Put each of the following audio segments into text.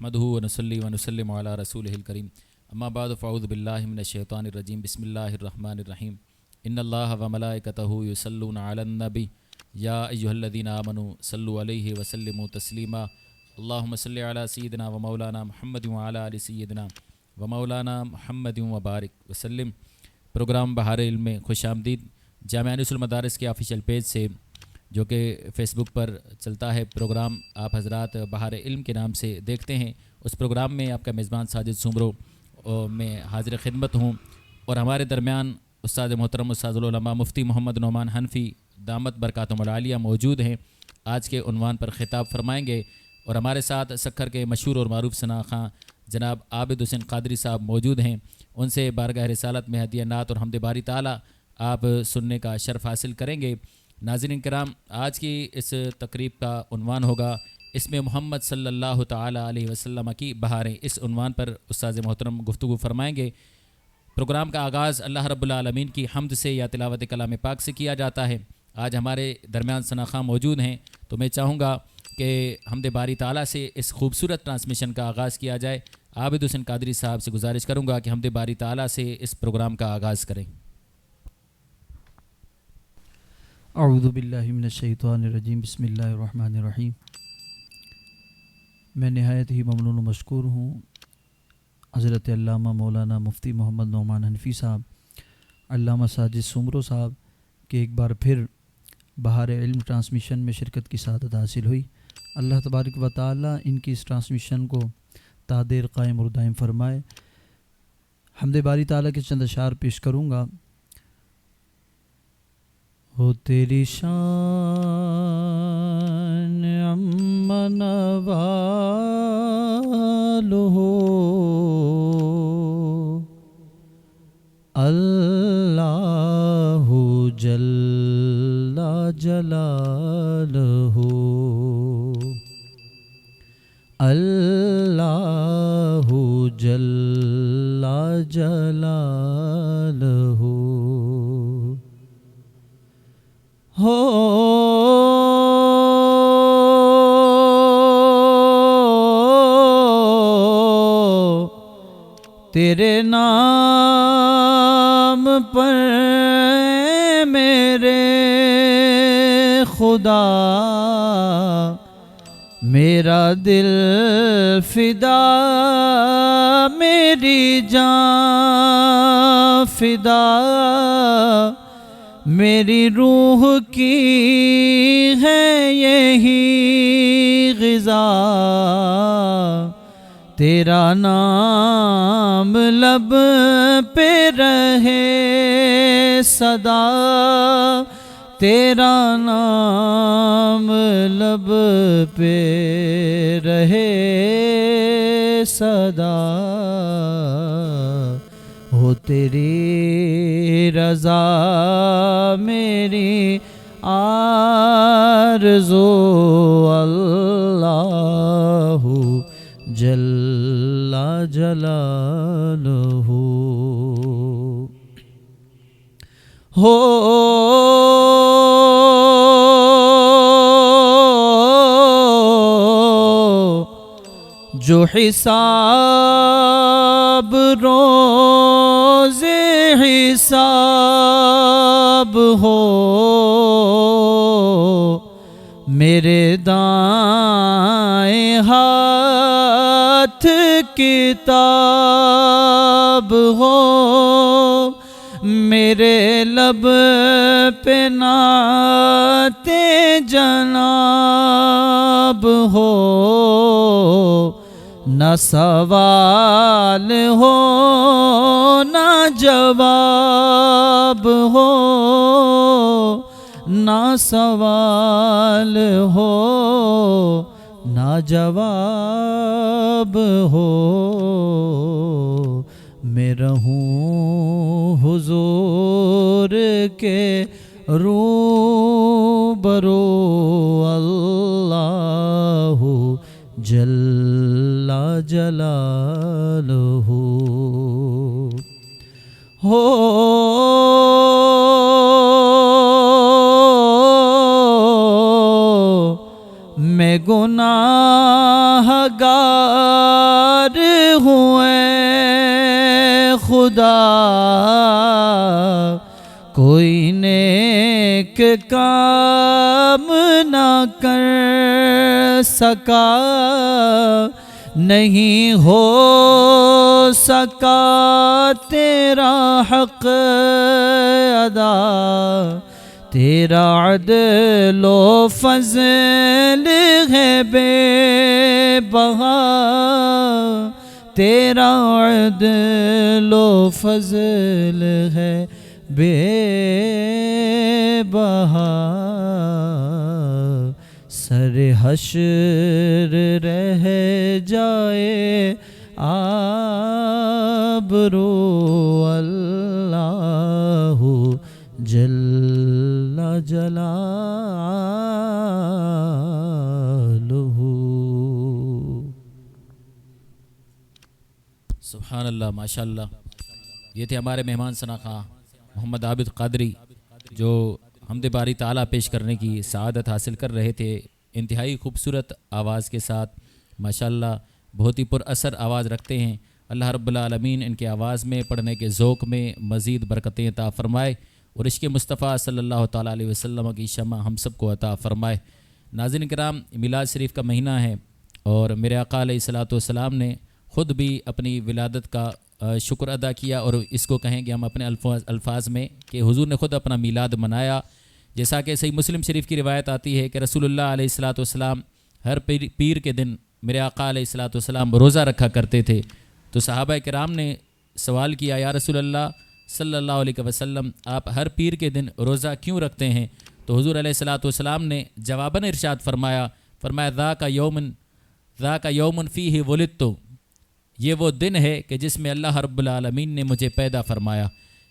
نحمدہ ونصلی ونسلم علی رسولہ الکریم اما بعد فاعوذ باللہ من الشیطان الرجیم بسم اللہ الرحمن الرحیم ان اللہ وملائکتہ یصلون علی النبی یا ایہا الذین آمنوا صلوا علیہ وسلموا تسلیما اللہم صلی علی سیدنا و مولانا محمد وعلی آل سیدنا و مولانا محمد وبارک وسلم۔ پروگرام بہار علم میں خوش آمدید۔ جامعہ انیس المدارس کے آفیشیل پیج سے جو کہ فیس بک پر چلتا ہے پروگرام، آپ حضرات بہار علم کے نام سے دیکھتے ہیں۔ اس پروگرام میں آپ کا میزبان ساجد سومرو میں حاضر خدمت ہوں، اور ہمارے درمیان استاد محترم استاد العلماء مفتی محمد نعمان حنفی دامت برکاتہم العالیہ موجود ہیں۔ آج کے عنوان پر خطاب فرمائیں گے، اور ہمارے ساتھ سکھر کے مشہور اور معروف ثناءخواں جناب عابد حسین قادری صاحب موجود ہیں۔ ان سے بارگاہ رسالت میں ہدیہ نعت اور حمد باری تعالیٰ آپ سننے کا شرف حاصل کریں گے۔ ناظرین کرام، آج کی اس تقریب کا عنوان ہوگا اس میں محمد صلی اللہ تعالی علیہ وسلم کی بہاریں۔ اس عنوان پر استاد محترم گفتگو فرمائیں گے۔ پروگرام کا آغاز اللہ رب العالمین کی حمد سے یا تلاوت کلام پاک سے کیا جاتا ہے۔ آج ہمارے درمیان ثناءخواں موجود ہیں، تو میں چاہوں گا کہ حمد باری تعالیٰ سے اس خوبصورت ٹرانسمیشن کا آغاز کیا جائے۔ عابد حسین قادری صاحب سے گزارش کروں گا کہ حمد باری تعالیٰ سے اس پروگرام کا آغاز کریں۔ اعوذ باللہ من الشیطان الرجیم بسم اللہ الرحمن الرحیم۔ میں نہایت ہی ممنون و مشکور ہوں حضرت علامہ مولانا مفتی محمد نعمان حنفی صاحب، علامہ ساجد سومرو صاحب کہ ایک بار پھر بہار علم ٹرانسمیشن میں شرکت کی سعادت حاصل ہوئی۔ اللہ تبارک و تعالی ان کی اس ٹرانسمیشن کو تا دیر قائم اور دائم فرمائے۔ حمد باری تعالیٰ کے چند اشعار پیش کروں گا۔ ہو تیری شان عم نوالہ اللہ جل جلالہ، اللہ جل جلالہ، ہو تیرے نام پر میرے خدا میرا دل فدا، میری جان فدا، میری روح کی ہے یہی غذا، تیرا نام لب پہ رہے صدا، تیرا نام لب پہ رہے صدا، ہو تیری رضا میری آرزو، اللہ جل جلالہ، ہو جو حساب روز حساب ہو، میرے دائیں ہاتھ کتاب ہو، میرے لب پہ نعت جناب ہو، نہ سوال ہو نہ جواب ہو، نہ سوال ہو نہ جواب ہو، میں رہوں حضور کے روبرو، اللہ جل جلالہ، ہو میں گناہ گار بیزار ہوئے خدا، کوئی نیک کام نہ کر سکا، نہیں ہو سکا تیرا حق ادا، تیرا عدل و فضل ہے بے بہا، تیرا عدل و فضل ہے بے بہا، سر حشر رہ جائے آبرو اللہ جل جلالہ۔ سبحان اللہ، ماشاء اللہ۔ یہ تھے ہمارے مہمان شناخواہ محمد عابد قادری، جو حمد باری تعالیٰ پیش کرنے کی سعادت حاصل کر رہے تھے، انتہائی خوبصورت آواز کے ساتھ، ماشاءاللہ بہت ہی پر اثر آواز رکھتے ہیں۔ اللہ رب العالمین ان کے آواز میں، پڑھنے کے ذوق میں مزید برکتیں عطا فرمائے، اور عشق مصطفیٰ صلی اللہ تعالیٰ علیہ وسلم کی شمع ہم سب کو عطا فرمائے۔ ناظرین کرام، میلاد شریف کا مہینہ ہے، اور میرے آقا علیہ الصلوۃ والسلام نے خود بھی اپنی ولادت کا شکر ادا کیا، اور اس کو کہیں کہ ہم اپنے الفاظ میں کہ حضور نے خود اپنا میلاد منایا، جیسا کہ صحیح مسلم شریف کی روایت آتی ہے کہ رسول اللہ علیہ الصلوۃ والسلام ہر پیر کے دن میرے آقا علیہ الصلوۃ والسلام روزہ رکھا کرتے تھے۔ تو صحابہ کرام نے سوال کیا، یا رسول اللہ صلی اللہ علیہ وسلم، آپ ہر پیر کے دن روزہ کیوں رکھتے ہیں؟ تو حضور علیہ الصلوۃ والسلام نے جواباً ارشاد فرمایا ذاک یوم فیہ ولدت، یہ وہ دن ہے کہ جس میں اللہ رب العالمین نے مجھے پیدا فرمایا۔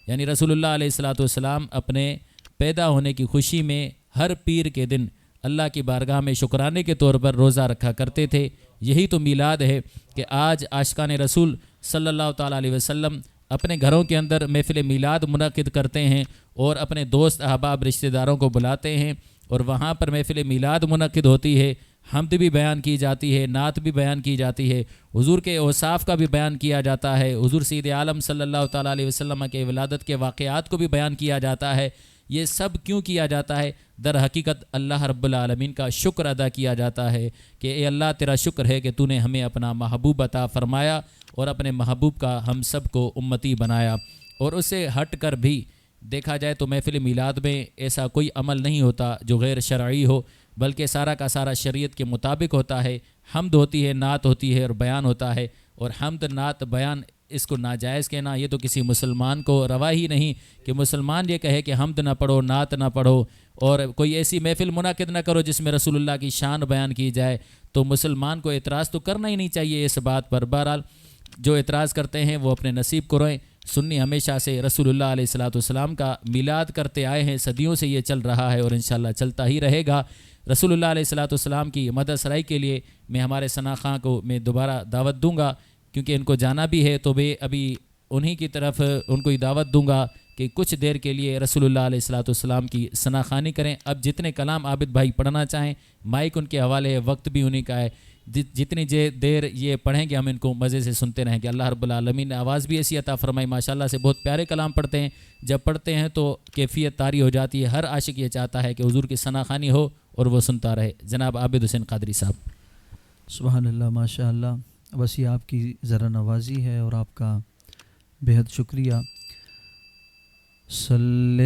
یعنی رسول اللہ علیہ الصلوۃ والسلام اپنے پیدا ہونے کی خوشی میں ہر پیر کے دن اللہ کی بارگاہ میں شکرانے کے طور پر روزہ رکھا کرتے تھے۔ یہی تو میلاد ہے کہ آج عاشقان رسول صلی اللہ تعالیٰ علیہ وسلم اپنے گھروں کے اندر محفل میلاد منعقد کرتے ہیں، اور اپنے دوست احباب رشتہ داروں کو بلاتے ہیں، اور وہاں پر محفل میلاد منعقد ہوتی ہے، حمد بھی بیان کی جاتی ہے، نعت بھی بیان کی جاتی ہے، حضور کے اوصاف کا بھی بیان کیا جاتا ہے، حضور سید عالم صلی اللہ تعالیٰ علیہ وسلم کے ولادت کے واقعات کو بھی بیان کیا جاتا ہے۔ یہ سب کیوں کیا جاتا ہے؟ در حقیقت اللہ رب العالمین کا شکر ادا کیا جاتا ہے کہ اے اللہ تیرا شکر ہے کہ تو نے ہمیں اپنا محبوب عطا فرمایا، اور اپنے محبوب کا ہم سب کو امتی بنایا۔ اور اسے ہٹ کر بھی دیکھا جائے تو محفل میلاد میں ایسا کوئی عمل نہیں ہوتا جو غیر شرعی ہو، بلکہ سارا کا سارا شریعت کے مطابق ہوتا ہے۔ حمد ہوتی ہے، نعت ہوتی ہے، اور بیان ہوتا ہے، اور حمد، نعت، بیان اس کو ناجائز کہنا یہ تو کسی مسلمان کو روا ہی نہیں کہ مسلمان یہ کہے کہ حمد نہ پڑھو، نعت نہ پڑھو، اور کوئی ایسی محفل منعقد نہ کرو جس میں رسول اللہ کی شان بیان کی جائے۔ تو مسلمان کو اعتراض تو کرنا ہی نہیں چاہیے اس بات پر۔ بہرحال جو اعتراض کرتے ہیں وہ اپنے نصیب کو روئیں۔ سنی ہمیشہ سے رسول اللہ علیہ الصلوۃ والسلام کا میلاد کرتے آئے ہیں، صدیوں سے یہ چل رہا ہے، اور انشاءاللہ چلتا ہی رہے گا۔ رسول اللہ علیہ الصلوۃ والسلام کی مدح سرائی کے لیے میں ہمارے ثنا خاں کو میں دوبارہ دعوت دوں گا، کیونکہ ان کو جانا بھی ہے، تو میں ابھی انہی کی طرف ان کو دعوت دوں گا کہ کچھ دیر کے لیے رسول اللہ علیہ الصلوۃ والسلام کی ثنا خوانی کریں۔ اب جتنے کلام عابد بھائی پڑھنا چاہیں، مائک ان کے حوالے ہے، وقت بھی انہی کا ہے، جتنی دیر یہ پڑھیں گے ہم ان کو مزے سے سنتے رہیں گے۔ اللہ رب العالمین نے آواز بھی ایسی عطا فرمائی، ماشاءاللہ سے بہت پیارے کلام پڑھتے ہیں، جب پڑھتے ہیں تو کیفیت طاری ہو جاتی ہے۔ ہر عاشق یہ چاہتا ہے کہ حضور کی ثنا خوانی ہو اور وہ سنتا رہے۔ جناب عابد حسین قادری صاحب۔ سبحان اللہ، ماشاء اللہ، بس یہ آپ کی ذرا نوازی ہے اور آپ کا بہت شکریہ۔ صلی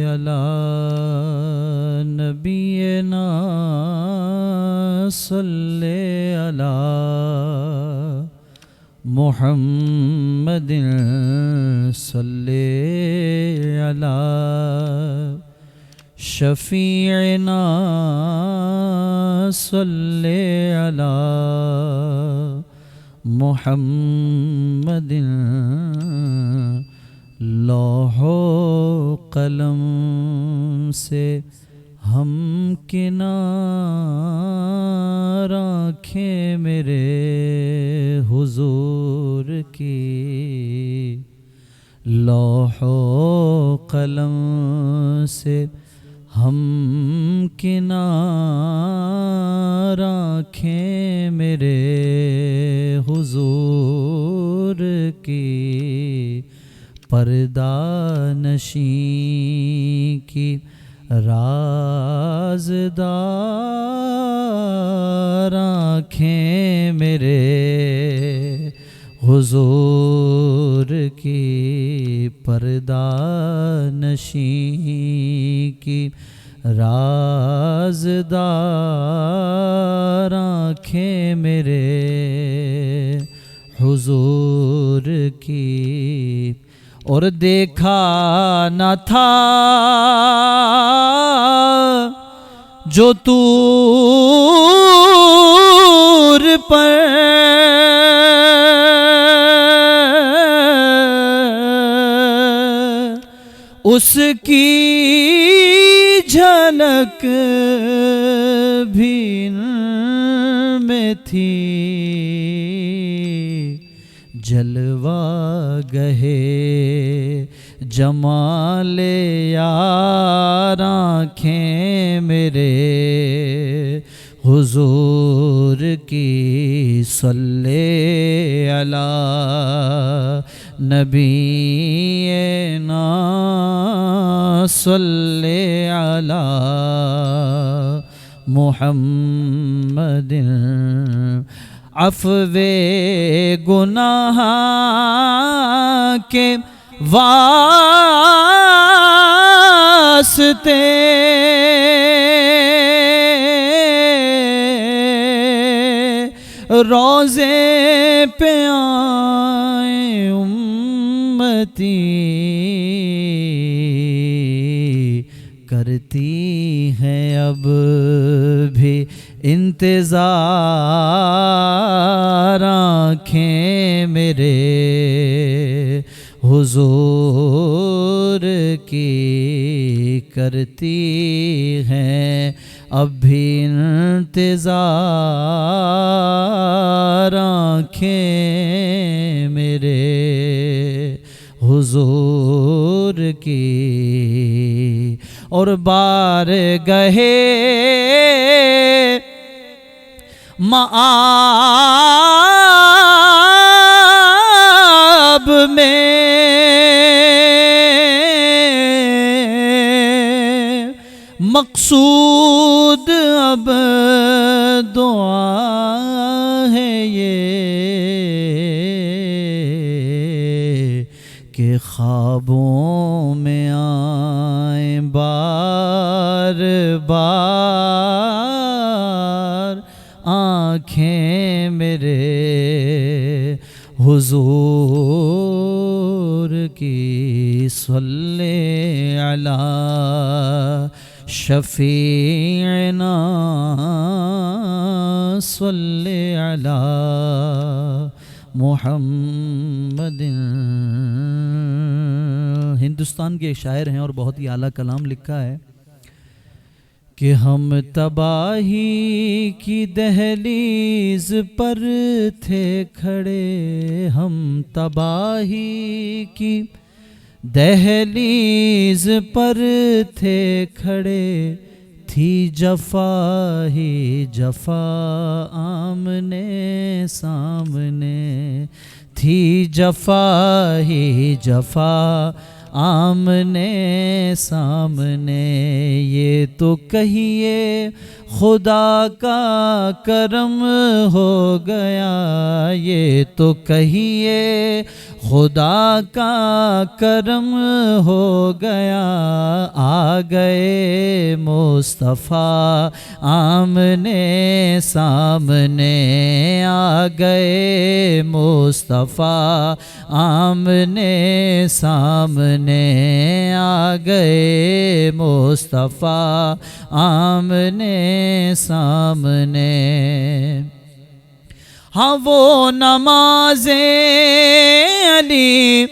علی نبینا صلی علی محمد صلی علی شفیعنا صلی علی محمد لوح و قلم سے ہم کنار آنکھیں میرے حضور کی، لوح و قلم سے ہم کنار آنکھیں میرے حضور کی پردہ نشین کی رازدار آنکھیں میرے حضور کی پردہ نشین کی رازدار آنکھیں میرے حضور کی اور دیکھا نہ تھا جو طور پر اس کی جھلک بھی ان میں تھی جلوہ گہے جمال یار آنکھیں میرے حضور کی صلی علی نبینا صلی علی محمد عفو گناہ کے واسطے روزے پہ آئیں امتی کرتی ہیں اب بھی انتظار آنکھیں میرے حضور کی کرتی ہیں اب بھی انتظار آنکھیں میرے حضور کی اور بارگاہ مآب میں مقصود اب دعا ہے یہ کہ خوابوں میں آئیں بار بار آنکھیں میرے حضور کی صلی علی شفیعنا صلی علی محمد. ہندوستان کے ایک شاعر ہیں اور بہت ہی اعلیٰ کلام لکھا ہے کہ ہم تباہی کی دہلیز پر تھے کھڑے، ہم تباہی کی دہلیز پر تھے کھڑے، تھی جفا ہی جفا آمنے سامنے، تھی جفا ہی جفا آمنے سامنے. یہ تو کہیے خدا کا کرم ہو گیا، یہ تو کہیے خدا کا کرم ہو گیا، آ گئے مصطفیٰ آمنے سامنے، آ گئے مصطفیٰ آمنے سامنے، آ گئے مصطفیٰ آمنے سامنے. ہاں وہ نماز علی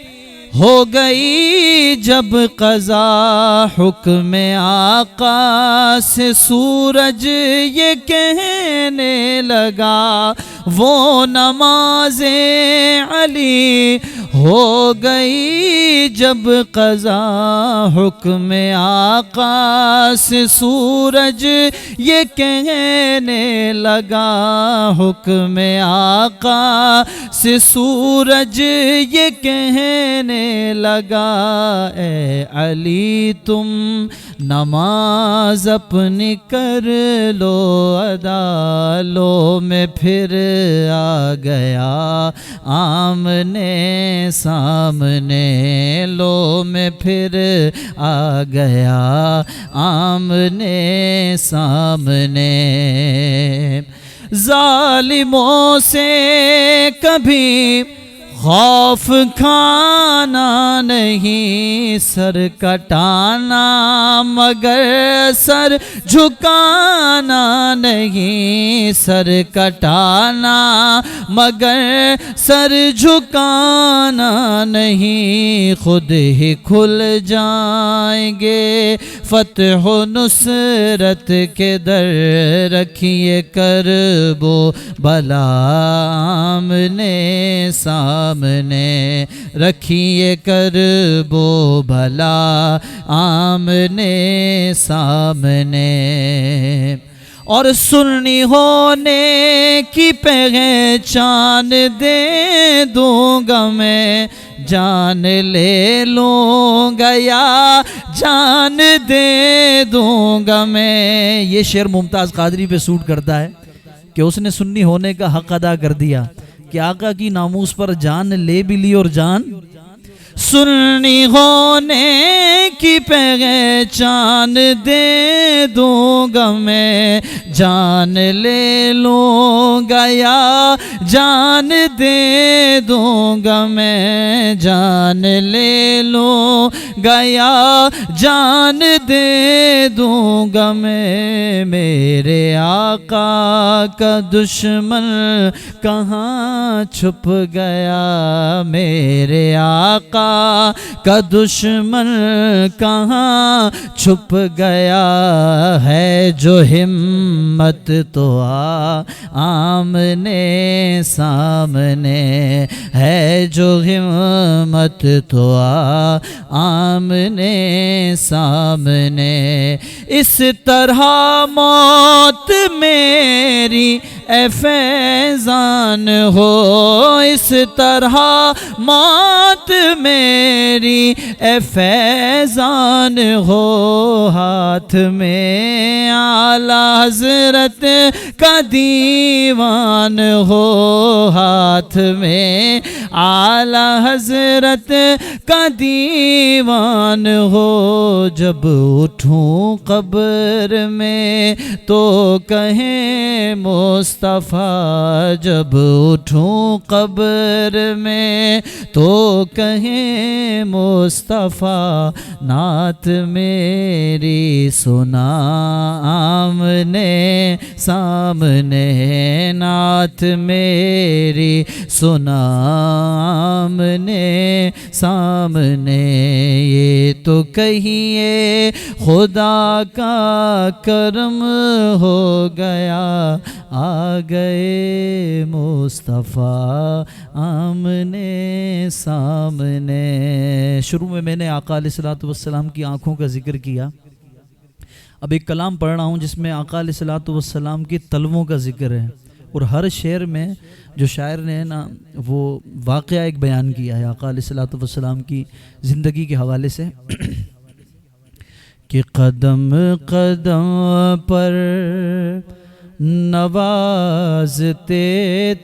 ہو گئی جب قضا، حکم آقا سے سورج یہ کہنے لگا، وہ نماز علی ہو گئی جب قضا حکم آقا سے سورج یہ کہنے لگا، حکم آقا سے سورج یہ کہنے لگا، اے علی تم نماز اپنی کر لو ادا، لو میں پھر آ گیا آمنے سامنے، لو میں پھر آ گیا آمنے سامنے۔ ظالموں سے کبھی خوف کھانا نہیں، سر کٹانا مگر سر جھکانا نہیں، سر کٹانا مگر سر جھکانا نہیں، خود ہی کھل جائیں گے فتح و نصرت کے در، رکھیے کرب و بلا آمنے سامنے، رکھیے کرب و بلا آمنے سامنے۔ اور سنی ہونے کی پہچان دے دوں گا میں، جان لے لوں گا یا جان دے دوں گا میں۔ یہ شعر ممتاز قادری پہ سوٹ کرتا ہے کہ اس نے سنی ہونے کا حق ادا کر دیا کہ آقا کی ناموس پر جان لے بھی لی اور جان۔ سنی ہونے کی پہچان دے دوں گا میں، جان لے لوں گا یا جان دے دوں گا میں، جان لے لوں گا یا جان دے دوں گا میں۔ میرے آقا کا دشمن کہاں چھپ گیا، میرے آقا کا دشمن کہاں چھپ گیا ہے، جو ہمت تو آمنے سامنے ہے، جو ہمت تو آمنے سامنے۔ اس طرح موت میری اے فیضان ہو، اس طرح موت میری اے فیضان ہو، ہاتھ میں اعلیٰ حضرت کا دیوان ہو، ہاتھ میں اعلیٰ حضرت کا دیوان ہو۔ جب اٹھوں قبر میں تو کہیں مصطفیٰ، جب اٹھوں قبر میں تو کہیں مصطفیٰ، نعت میری سنا آمنے سامنے، نعت میری سنا آمنے سامنے۔ یہ تو کہیے خدا کا کرم ہو گیا، آ گئے مصطفیٰ آمنے سامنے۔ شروع میں نے آقا علیہ الصلوۃ والسلام کی آنکھوں کا ذکر کیا، اب ایک کلام پڑھ رہا ہوں جس میں آقا علیہ الصلوۃ والسلام کی تلووں کا ذکر ہے، اور ہر شعر میں جو شاعر نے نا وہ واقعہ ایک بیان کیا ہے آقا علیہ الصلوۃ والسلام کی زندگی کے حوالے سے، کہ قدم قدم پر نوازتے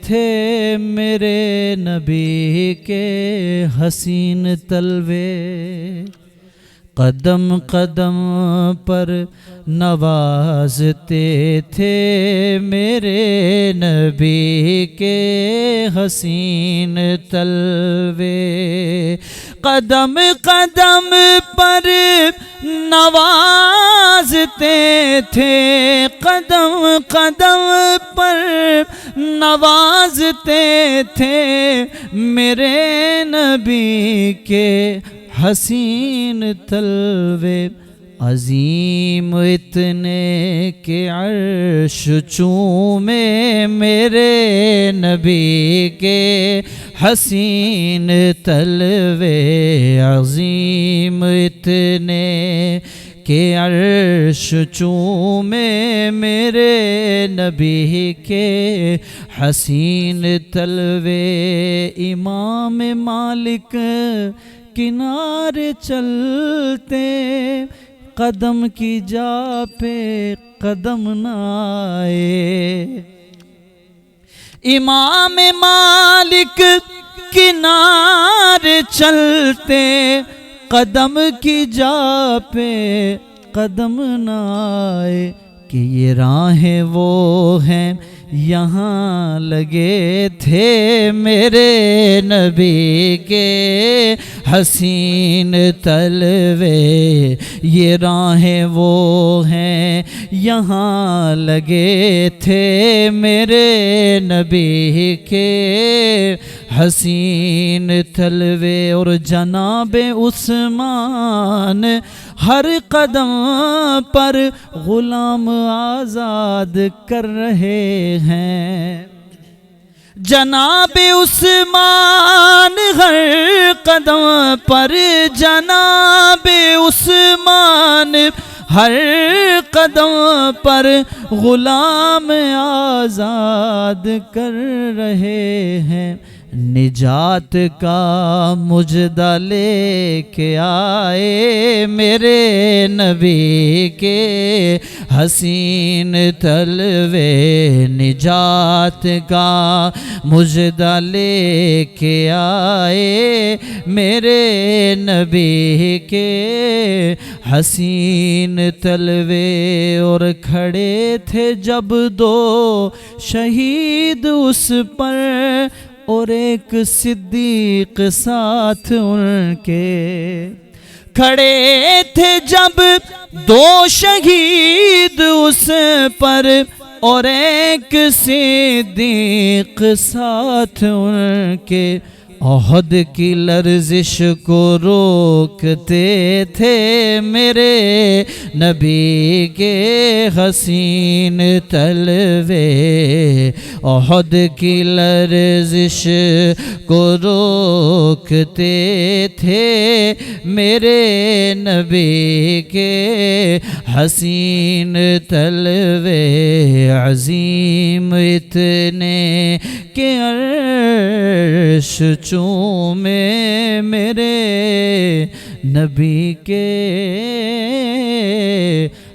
تھے میرے نبی کے حسین تلوے، قدم قدم پر نوازتے تھے میرے نبی کے حسین تلوے، قدم قدم پر نوازتے تھے، قدم قدم پر نوازتے تھے میرے نبی کے حسین تلوے، عظیم اتنے کہ عرش چومے میرے نبی کے حسین تلوے عظیم اتنے کہ عرش چومے میرے نبی کے حسین تلوے امام مالک کنارے چلتے قدم کی جا پہ قدم نہ آئے امام مالک کنارے چلتے قدم کی جا پہ قدم نہ آئے کہ یہ راہیں وہ ہیں یہاں لگے تھے میرے نبی کے حسین تلوے یہ راہیں وہ ہیں یہاں لگے تھے میرے نبی کے حسین تلوے اور جناب عثمان ہر قدم پر غلام آزاد کر رہے ہیں جناب عثمان ہر قدم پر جناب عثمان ہر قدم پر غلام آزاد کر رہے ہیں نجات کا مجدہ لے کے آئے میرے نبی کے حسین تلوے نجات کا مجدہ لے کے آئے میرے نبی کے حسین تلوے اور کھڑے تھے جب دو شہید اس پر اور ایک صدیق ساتھ ان کے کھڑے تھے جب دو شہید اس پر اور ایک صدیق ساتھ ان کے احد کی لرزش کو روکتے تھے میرے نبی کے حسین تلوے احد کی لرزش کو روکتے تھے میرے نبی کے حسین تلوے عظیم اتنے کہ عرش چومے میرے نبی کے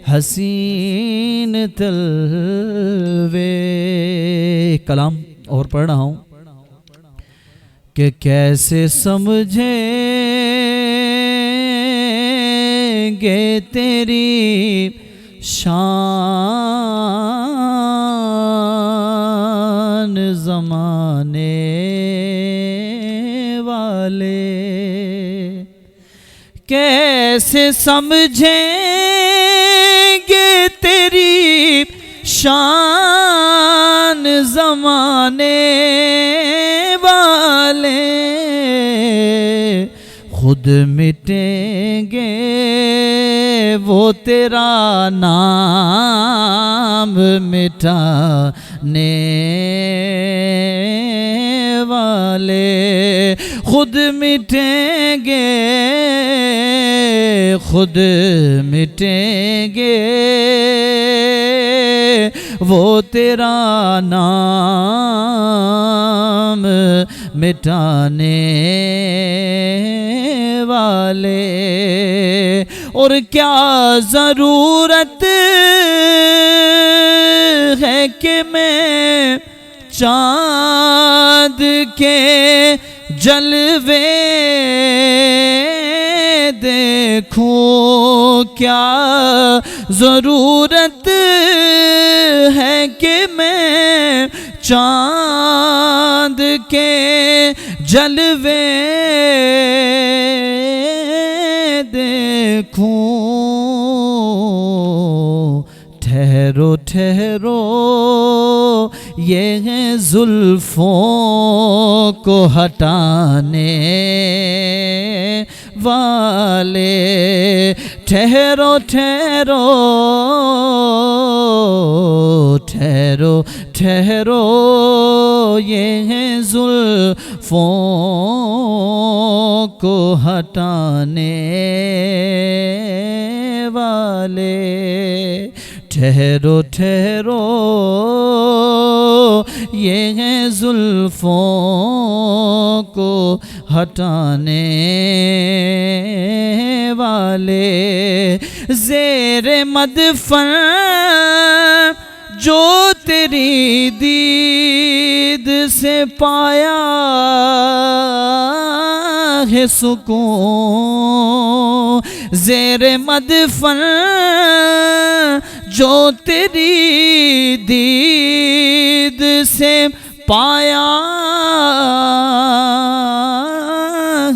حسین تلوے کلام اور پڑھ رہا ہوں کہ کیسے سمجھیں گے تیری شان زمانے والے کیسے سمجھیں گے تیری شان زمانے والے خود مٹیں گے وہ تیرا نام مٹانے والے خود مٹیں گے خود مٹیں گے وہ تیرا نام مٹانے والے اور کیا ضرورت ہے کہ میں چاند کے جلوے دیکھوں کیا ضرورت ہے کہ میں چاند کے جلوے دیکھوں ٹھہرو ٹھہرو یہ ہیں زلفوں کو ہٹانے والے ٹھہرو ٹھہرو ٹھہرو ٹھہرو یہ ہیں زلفوں کو ہٹانے والے، ٹھہرو ٹھہرو یہ ہیں زلفوں کو ہٹانے والے، زیر مدفن جو تیری دید سے پایا ہے سکون، زیر مدفن جو تیری دید سے پایا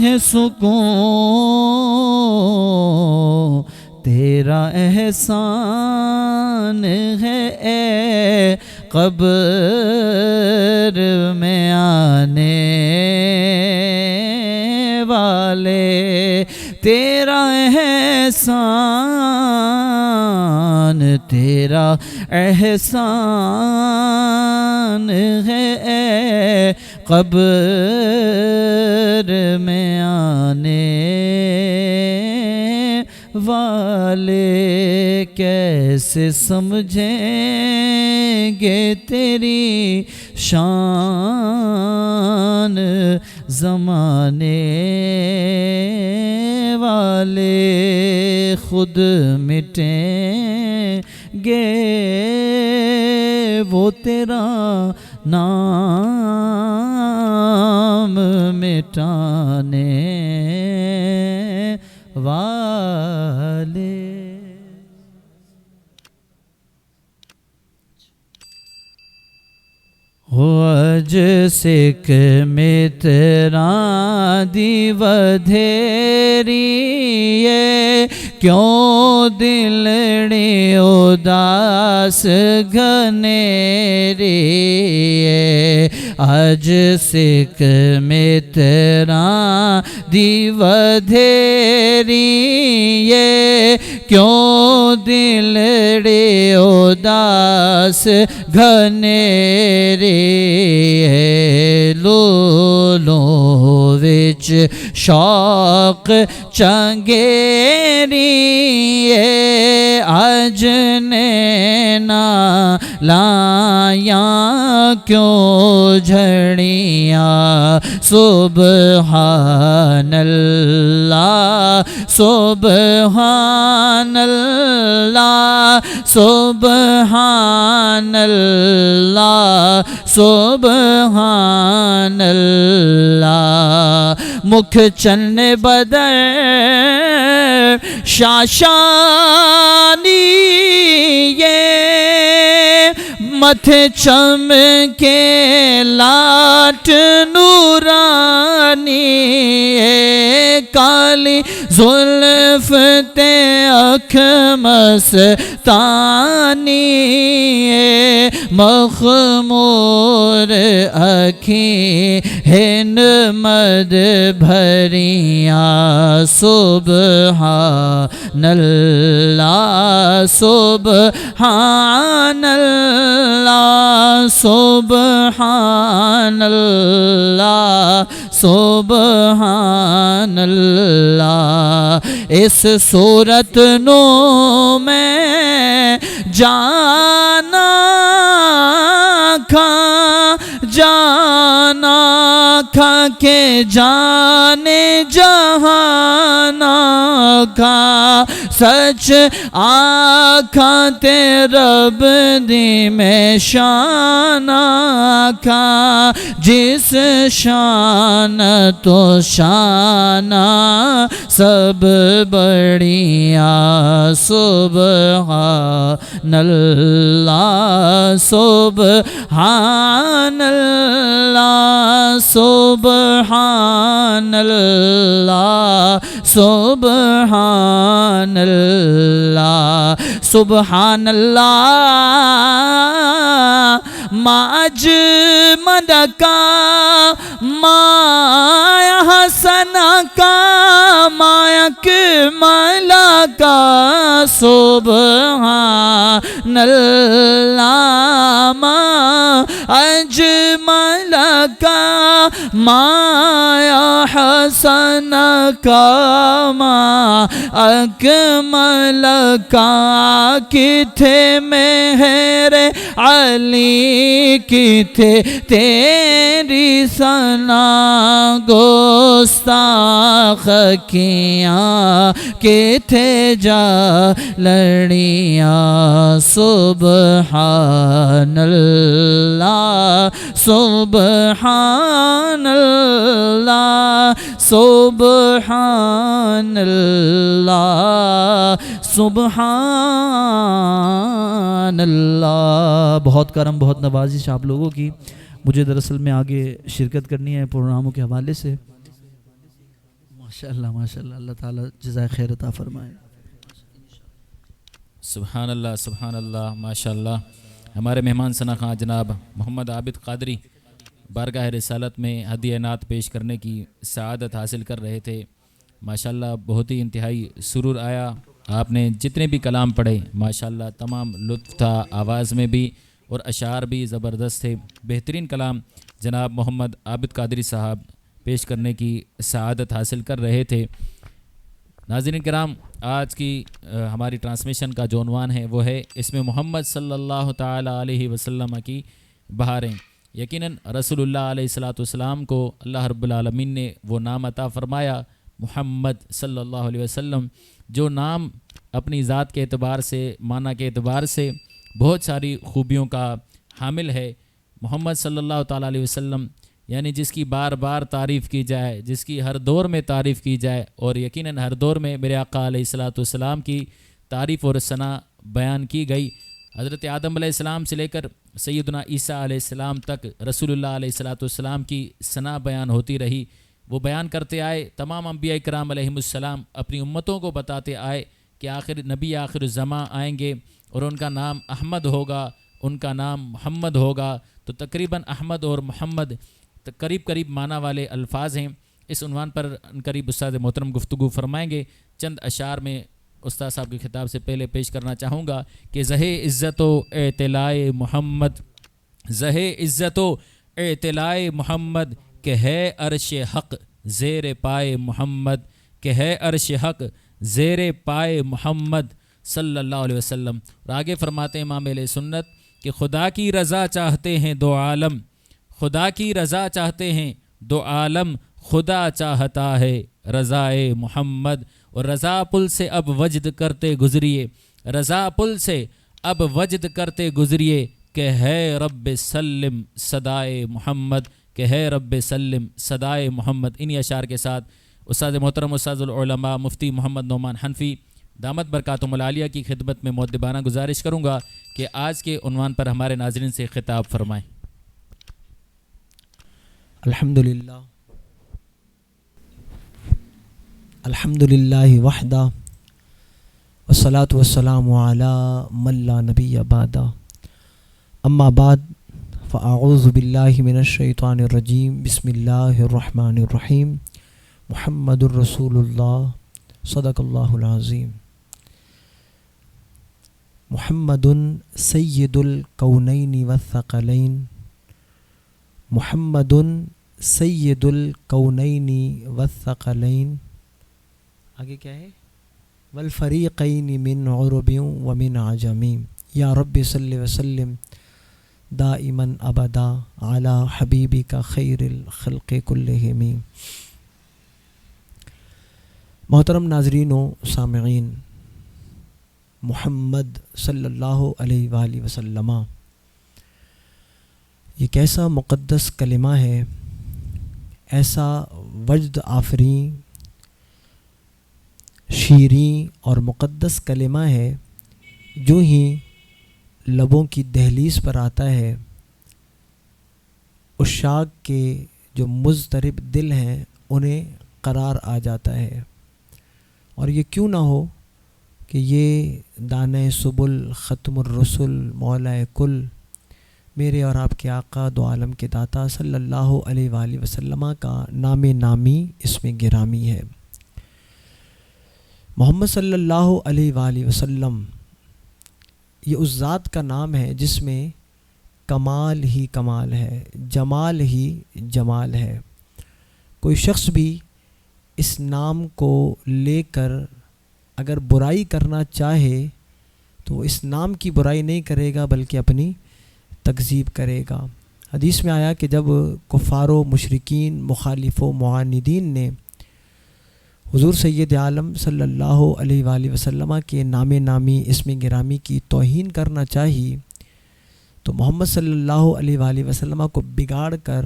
ہے سکون، تیرا احسان ہے اے قبر میں آنے والے، تیرا احسان، تیرا احسان ہے اے قبر میں آنے والے، کیسے سمجھیں گے تیری شان زمانے والے، خود مٹیں گے وہ تیرا نام مٹانے والے۔ اج سکھ متراں دی ودھیری ہے، کیوں دلڑی اداس گھنیری ہے، اج سکھ متراں دی ودھیری ہے، کیوں دلڑی اداس گھنیری ہے، لولوں وچ شوق چنگیری ہے، اج نینا لایاں کیوں جھڑیاں، سبحان اللہ سبحان اللہ سبحان اللہ سبحان اللہ، مکھ چن بدر شاشانی یہ متھے چمکے لاٹ نورانی ہے، کالی زلف تے اکھ مستانی ہے، مخمور اکھیں ہن مد بھریاں، سبحان اللہ سبحان اللہ سبحان اللہ سبحان اللہ، اس صورت نو میں جانا کھا کے جانے جہانا کھا، سچ آکھاں تے رب دی میں شان آکھاں، جس شان تو شان سب بڑیاں، سبحان اللہ سبحان اللہ سبحان اللہ سبحان اللہ سبحان اللہ، ما اجمد کا ما حسن کا ما اکمل کا، سبحان اللہ أكمل كما حسن كما أكمل کی تھے مہر علی کی تھے تیری ثنا گستاخ کیاں کی تھے جا لڑیاں سبحان اللہ سبحان اللہ سبحان اللہ سبحان اللہ۔ بہت کرم بہت نوازش آپ لوگوں کی۔ مجھے دراصل میں آگے شرکت کرنی ہے پروگراموں کے حوالے سے۔ ماشاءاللہ ماشاءاللہ، اللہ تعالیٰ جزائے خیر عطا فرمائے۔ سبحان اللہ سبحان اللہ ماشاءاللہ۔ ہمارے مہمان ثنا خواں جناب محمد عابد قادری بارگاہ رسالت میں ہدیہ نعت پیش کرنے کی سعادت حاصل کر رہے تھے۔ ماشاءاللہ بہت ہی انتہائی سرور آیا۔ آپ نے جتنے بھی کلام پڑھے ماشاءاللہ تمام لطف تھا، آواز میں بھی اور اشعار بھی زبردست تھے۔ بہترین کلام جناب محمد عابد قادری صاحب پیش کرنے کی سعادت حاصل کر رہے تھے۔ ناظرین کرام، آج کی ہماری ٹرانسمیشن کا جو عنوان ہے وہ ہے اس میں محمد صلی اللہ تعالیٰ علیہ وسلم کی بہاریں۔ یقیناً رسول اللہ علیہ السلام کو اللہ رب العالمین نے وہ نام عطا فرمایا محمد صلی اللہ علیہ وسلم، جو نام اپنی ذات کے اعتبار سے، معنی کے اعتبار سے بہت ساری خوبیوں کا حامل ہے۔ محمد صلی اللہ تعالیٰ علیہ وسلم یعنی جس کی بار بار تعریف کی جائے، جس کی ہر دور میں تعریف کی جائے، اور یقیناً ہر دور میں میرے آقا علیہ السلام کی تعریف اور ثنا بیان کی گئی۔ حضرت آدم علیہ السلام سے لے کر سیدنا عیسیٰ علیہ السلام تک رسول اللہ علیہ السلام کی ثنا بیان ہوتی رہی۔ وہ بیان کرتے آئے، تمام انبیاء کرام علیہم السلام اپنی امتوں کو بتاتے آئے کہ آخر نبی آخر الزماں آئیں گے اور ان کا نام احمد ہوگا، ان کا نام محمد ہوگا۔ تو تقریباً احمد اور محمد قریب معنی والے الفاظ ہیں۔ اس عنوان پر قریب استاد محترم گفتگو فرمائیں گے۔ چند اشعار میں استاد صاحب کے خطاب سے پہلے پیش کرنا چاہوں گا کہ زہے عزت و اعتلاء محمد، زہے عزت و اعتلاء محمد کہ ہے عرش حق زیر پائے محمد، کہ ہے عرش حق زیر پائے محمد صلی اللہ علیہ وسلم۔ اور آگے فرماتے ہیں امام اہل سنت کہ خدا کی رضا چاہتے ہیں دو عالم، خدا کی رضا چاہتے ہیں دو عالم، خدا چاہتا ہے رضائے محمد۔ اور رضا پل سے اب وجد کرتے گزریے، رضا پل سے اب وجد کرتے گزریے کہ ہے رب سلم صدائے محمد، کہ ہے رب سلم صدائے محمد۔ انہی اشعار کے ساتھ استاد محترم استاد العلماء مفتی محمد نعمان حنفی دامت برکاتہم العالیہ کی خدمت میں مؤدبانہ گزارش کروں گا کہ آج کے عنوان پر ہمارے ناظرین سے خطاب فرمائیں۔ الحمدللہ الحمدللہ وحدہ والصلاة والسلام علی من لا نبی بعدہ، اما بعد فاعوذ باللہ من الشیطان الرجیم، بسم اللہ الرحمن الرحیم، محمد الرسول اللہ صدق اللہ العظیم۔ محمد سید الکونین والثقلین، محمد سید الکونین والثقلین، آگے کیا ہے؟ والفریقین من عرب ومن عجم، یا رب صلی وسلم دائما ابدا علی حبیبک خیر الخلق کلہم۔ محترم ناظرین و سامعین، محمد صلی اللہ علیہ وآلہ وسلم یہ کیسا مقدس کلمہ ہے، ایسا وجد آفریں شیریں اور مقدس کلمہ ہے، جو ہی لبوں کی دہلیز پر آتا ہے عشاق کے جو مضطرب دل ہیں انہیں قرار آ جاتا ہے۔ اور یہ کیوں نہ ہو کہ یہ دانۂ سبل ختم الرسل مولا کل میرے اور آپ کے آقا دو عالم کے داتا صلی اللہ علیہ وآلہ وسلم کا نام نامی اس میں گرامی ہے۔ محمد صلی اللہ علیہ وآلہ وسلم یہ اس ذات کا نام ہے جس میں کمال ہی کمال ہے، جمال ہی جمال ہے۔ کوئی شخص بھی اس نام کو لے کر اگر برائی کرنا چاہے تو وہ اس نام کی برائی نہیں کرے گا بلکہ اپنی تکذیب کرے گا۔ حدیث میں آیا کہ جب کفار و مشرکین، مخالف و معاندین نے حضور سید عالم صلی اللہ علیہ وآلہ وسلم کے نام نامی، اسم گرامی کی توہین کرنا چاہی تو محمد صلی اللہ علیہ وآلہ وسلم کو بگاڑ کر،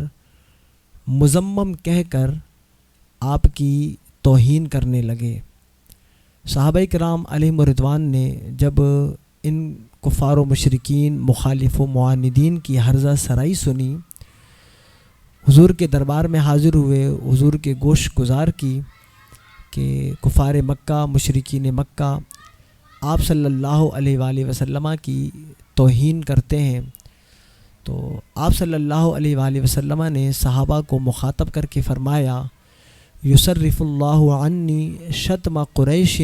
مذمم کہہ کر آپ کی توہین کرنے لگے۔ صحابہ کرام علیہم رضوان نے جب ان کفار و مشرکین، مخالف و معاندین کی ہرزہ سرائی سنی، حضور کے دربار میں حاضر ہوئے، حضور کے گوش گزار کی کہ کفار مکہ، مشرکین مکہ آپ صلی اللہ علیہ وآلہ وسلم کی توہین کرتے ہیں، تو آپ صلی اللہ علیہ وآلہ وسلم نے صحابہ کو مخاطب کر کے فرمایا، یصرف اللہ عنی شتم قریش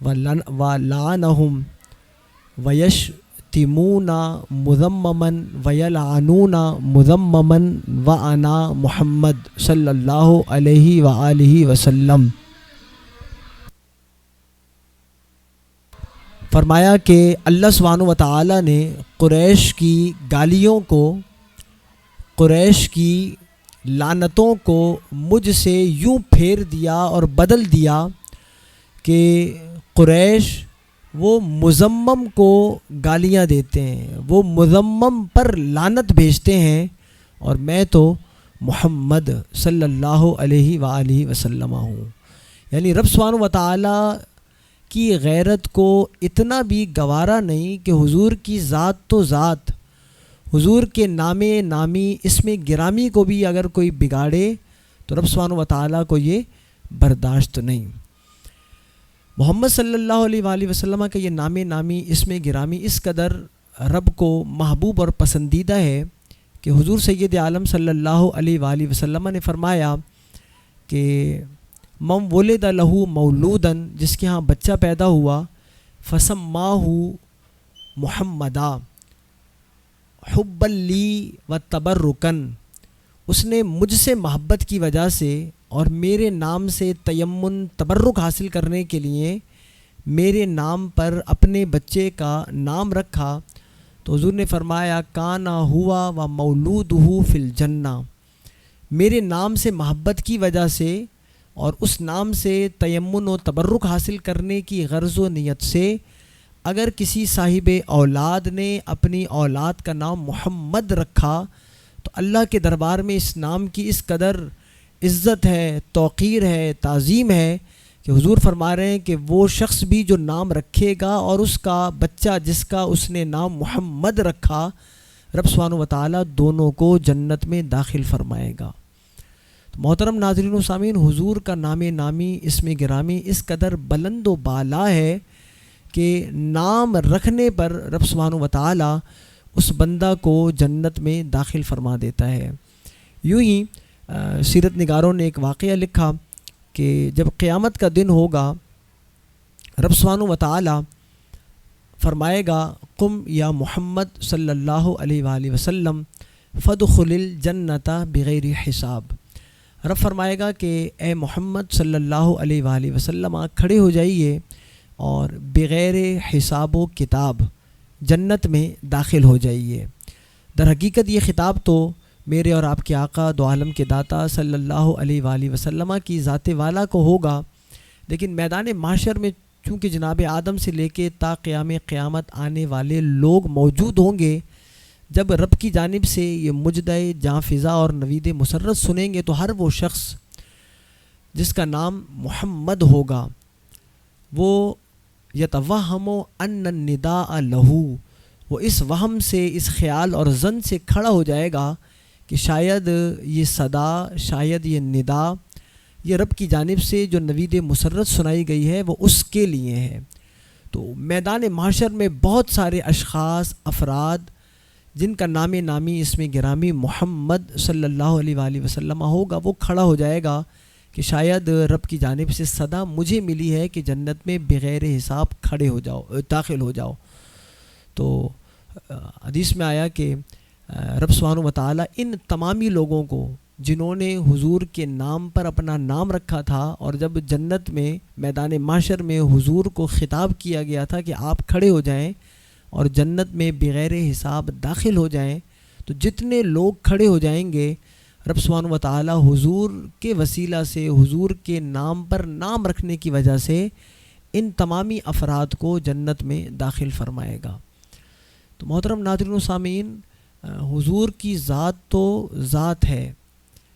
ولعنہم ویشتمون مذمما ویلعنون مذمما وانا محمد صلی اللہ علیہ وآلہ وسلم۔ فرمایا کہ اللہ سبحانہ و تعالی نے قریش کی گالیوں کو، قریش کی لعنتوں کو مجھ سے یوں پھیر دیا اور بدل دیا کہ قریش وہ مذمم کو گالیاں دیتے ہیں، وہ مذمم پر لعنت بھیجتے ہیں، اور میں تو محمد صلی اللہ علیہ وآلہ وسلم ہوں۔ یعنی رب سبحانہ و تعالی کی غیرت کو اتنا بھی گوارا نہیں کہ حضور کی ذات تو ذات، حضور کے نام نامی، اسم گرامی کو بھی اگر کوئی بگاڑے تو رب سبحانہ و تعالیٰ کو یہ برداشت نہیں۔ محمد صلی اللہ علیہ وآلہ وسلم کا یہ نام نامی، اسم گرامی اس قدر رب کو محبوب اور پسندیدہ ہے کہ حضور سید عالم صلی اللہ علیہ وآلہ وسلم نے فرمایا کہ من ولد لہو مولودن، جس کے ہاں بچہ پیدا ہوا، فسماہ محمدا حب لی و تبرکن، اس نے مجھ سے محبت کی وجہ سے اور میرے نام سے تیمن، تبرک حاصل کرنے کے لیے میرے نام پر اپنے بچے کا نام رکھا، تو حضور نے فرمایا کانا ہوا و مولودہ فی الجنہ، میرے نام سے محبت کی وجہ سے اور اس نام سے تیمن و تبرک حاصل کرنے کی غرض و نیت سے اگر کسی صاحب اولاد نے اپنی اولاد کا نام محمد رکھا تو اللہ کے دربار میں اس نام کی اس قدر عزت ہے، توقیر ہے، تعظیم ہے کہ حضور فرما رہے ہیں کہ وہ شخص بھی جو نام رکھے گا اور اس کا بچہ جس کا اس نے نام محمد رکھا، رب سبحانہ و تعالیٰ دونوں کو جنت میں داخل فرمائے گا۔ تو محترم ناظرین و سامعین، حضور کا نام نامی، اسم گرامی اس قدر بلند و بالا ہے کہ نام رکھنے پر رب سبحانہ و تعالیٰ اس بندہ کو جنت میں داخل فرما دیتا ہے۔ یوں ہی سیرت نگاروں نے ایک واقعہ لکھا کہ جب قیامت کا دن ہوگا، رب سبحانہ و تعالیٰ فرمائے گا قم یا محمد صلی اللہ علیہ وآلہ وسلم فادخل الجنت بغیر حساب، رب فرمائے گا کہ اے محمد صلی اللہ علیہ وآلہ وسلم کھڑے ہو جائیے اور بغیر حساب و کتاب جنت میں داخل ہو جائیے۔ در حقیقت یہ خطاب تو میرے اور آپ کے آقا دو عالم کے داتا صلی اللہ علیہ وآلہ وسلم کی ذات والا کو ہوگا، لیکن میدان محشر میں چونکہ جناب آدم سے لے کے تا قیام قیامت آنے والے لوگ موجود ہوں گے، جب رب کی جانب سے یہ مجدہ جاں فضا اور نوید مسرت سنیں گے تو ہر وہ شخص جس کا نام محمد ہوگا وہ یتوہم ان النداء لہو، وہ اس وہم سے، اس خیال اور ظن سے کھڑا ہو جائے گا کہ شاید یہ صدا، شاید یہ ندا، یہ رب کی جانب سے جو نوید مسرت سنائی گئی ہے وہ اس کے لیے ہے۔ تو میدان محشر میں بہت سارے اشخاص، افراد جن کا نام نامی، اسم گرامی محمد صلی اللہ علیہ وآلہ وسلم ہوگا، وہ کھڑا ہو جائے گا کہ شاید رب کی جانب سے صدا مجھے ملی ہے کہ جنت میں بغیر حساب کھڑے ہو جاؤ، داخل ہو جاؤ۔ تو حدیث میں آیا کہ رب سبحانہ و تعالیٰ ان تمامی لوگوں کو جنہوں نے حضور کے نام پر اپنا نام رکھا تھا، اور جب جنت میں میدان محشر میں حضور کو خطاب کیا گیا تھا کہ آپ کھڑے ہو جائیں اور جنت میں بغیر حساب داخل ہو جائیں، تو جتنے لوگ کھڑے ہو جائیں گے رب سبحانہ و تعالیٰ حضور کے وسیلہ سے، حضور کے نام پر نام رکھنے کی وجہ سے ان تمامی افراد کو جنت میں داخل فرمائے گا۔ تو محترم ناظرین و سامعین، حضور کی ذات تو ذات ہے،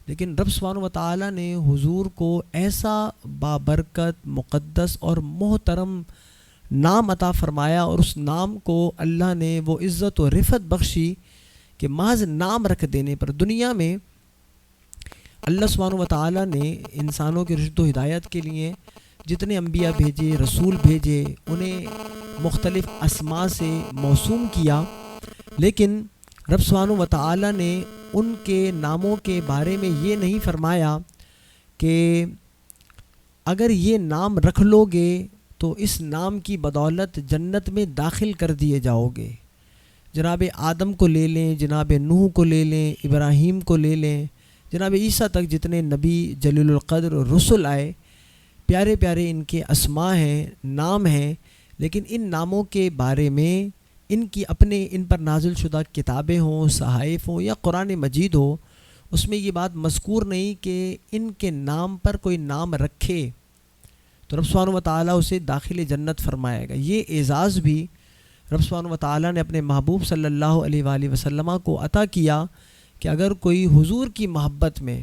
لیکن رب سبحانہ و تعالیٰ نے حضور کو ایسا بابرکت، مقدس اور محترم نام عطا فرمایا، اور اس نام کو اللہ نے وہ عزت و رفعت بخشی کہ محض نام رکھ دینے پر دنیا میں اللہ سبحانہ و تعالیٰ نے انسانوں کی رشد و ہدایت کے لیے جتنے انبیاء بھیجے، رسول بھیجے، انہیں مختلف اسماء سے موسوم کیا، لیکن رب سبحانہ و تعالیٰ نے ان کے ناموں کے بارے میں یہ نہیں فرمایا کہ اگر یہ نام رکھ لو گے تو اس نام کی بدولت جنت میں داخل کر دیے جاؤ گے۔ جناب آدم کو لے لیں، جناب نوح کو لے لیں، ابراہیم کو لے لیں، جناب عیسیٰ تک جتنے نبی جلیل القدر رسول آئے، پیارے پیارے ان کے اسماء ہیں، نام ہیں، لیکن ان ناموں کے بارے میں ان کی اپنے ان پر نازل شدہ کتابیں ہوں، صحائف ہوں یا قرآن مجید ہو، اس میں یہ بات مذکور نہیں کہ ان کے نام پر کوئی نام رکھے تو رب سبحانہ و تعالیٰ اسے داخل جنت فرمائے گا۔ یہ اعزاز بھی رب سبحانہ و تعالیٰ نے اپنے محبوب صلی اللہ علیہ وآلہ وسلم کو عطا کیا کہ اگر کوئی حضور کی محبت میں،